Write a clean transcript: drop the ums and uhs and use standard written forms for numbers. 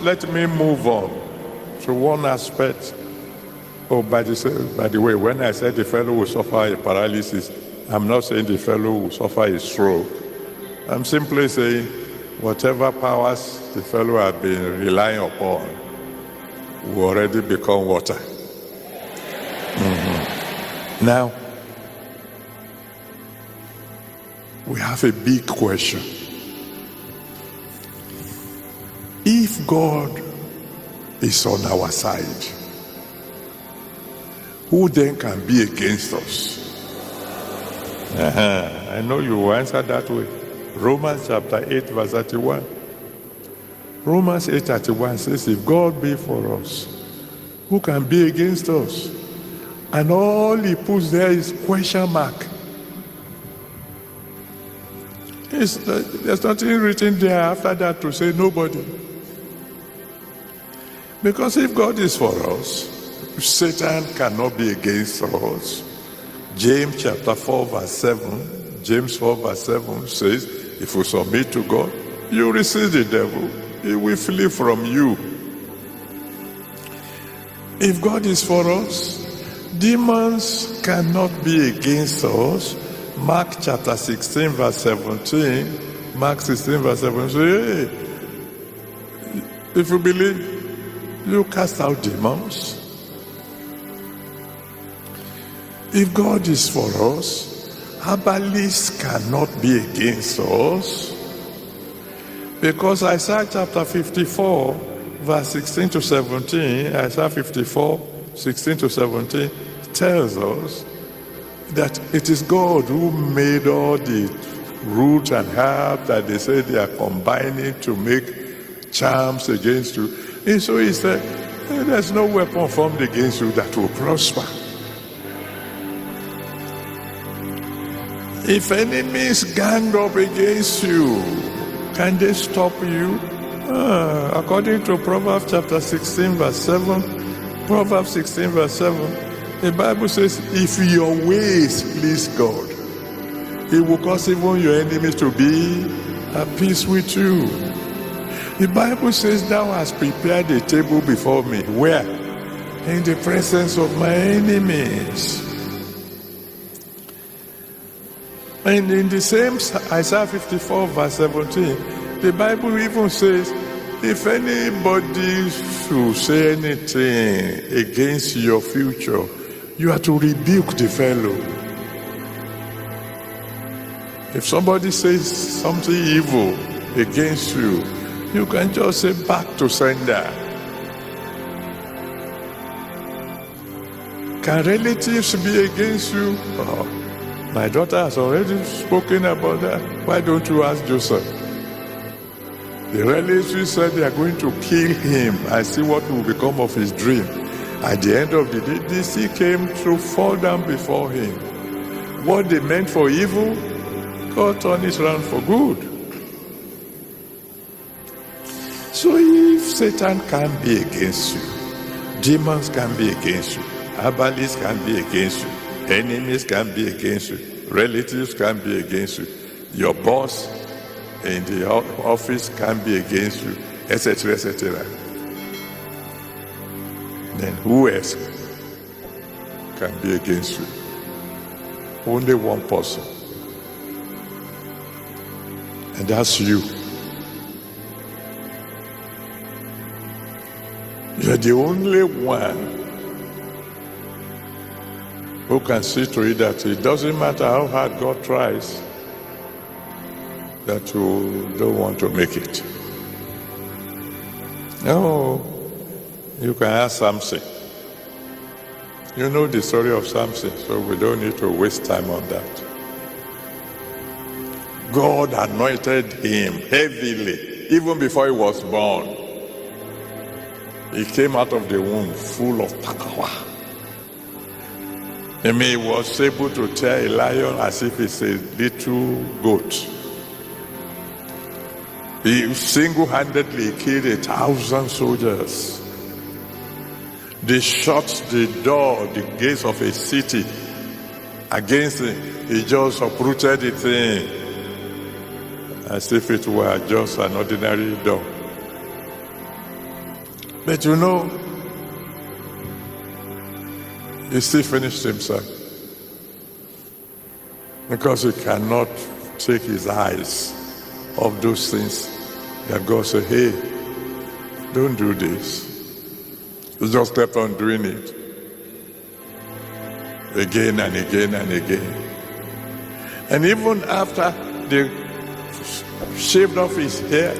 let me move on to one aspect. Oh, by the way, when I said the fellow will suffer a paralysis, I'm not saying the fellow will suffer a stroke. I'm simply saying whatever powers the fellow has been relying upon will already become water. Now, we have a big question. If God is on our side, who then can be against us? I know you will answer that way. Romans chapter 8 verse 31. Romans 8:31 says, if God be for us, who can be against us? And all he puts there is question mark. There's nothing written there after that to say nobody. Because if God is for us, Satan cannot be against us. James chapter 4 verse 7, James 4 verse 7 says, if you submit to God, you resist the devil, he will flee from you. If God is for us, demons cannot be against us. Mark chapter 16 verse 17, Mark 16 verse 17 says, hey, if you believe, you cast out demons. If God is for us, herbalists cannot be against us. Because Isaiah chapter 54, verse 16 to 17, Isaiah 54, 16 to 17, tells us that it is God who made all the root and herb that they say they are combining to make charms against you. And so he said, there's no weapon formed against you that will prosper. If enemies gang up against you, can they stop you? According to Proverbs chapter 16 verse 7, Proverbs 16 verse 7, the Bible says, if your ways please God, he will cause even your enemies to be at peace with you. The Bible says, thou hast prepared a table before me. Where? In the presence of my enemies. And in the same Isaiah 54 verse 17, the Bible even says, if anybody should say anything against your future, you are to rebuke the fellow. If somebody says something evil against you, you can just say back to sender. Can relatives be against you? Oh, my daughter has already spoken about that. Why don't you ask Joseph? The relatives said they are going to kill him and see what will become of his dream. At the end of the day, this he came to fall down before him. What they meant for evil, God turned it around for good. So if Satan can be against you, demons can be against you, herbalists can be against you, enemies can be against you, relatives can be against you, your boss in the office can be against you, etc., etc. Then who else can be against you? Only one person. And that's you. You're the only one who can see to it that it doesn't matter how hard God tries, that you don't want to make it. No, you can ask Samson. You know the story of Samson, so we don't need to waste time on that. God anointed him heavily, even before he was born. He came out of the womb full of power. I mean, he was able to tear a lion as if it's a little goat. He single-handedly killed 1,000 soldiers. They shut the door, the gates of a city against him. He just uprooted the thing as if it were just an ordinary door. But you know, he still finished himself. Because he cannot take his eyes off those things that God said, hey, don't do this. He just kept on doing it. Again and again and again. And even after they shaved off his hair,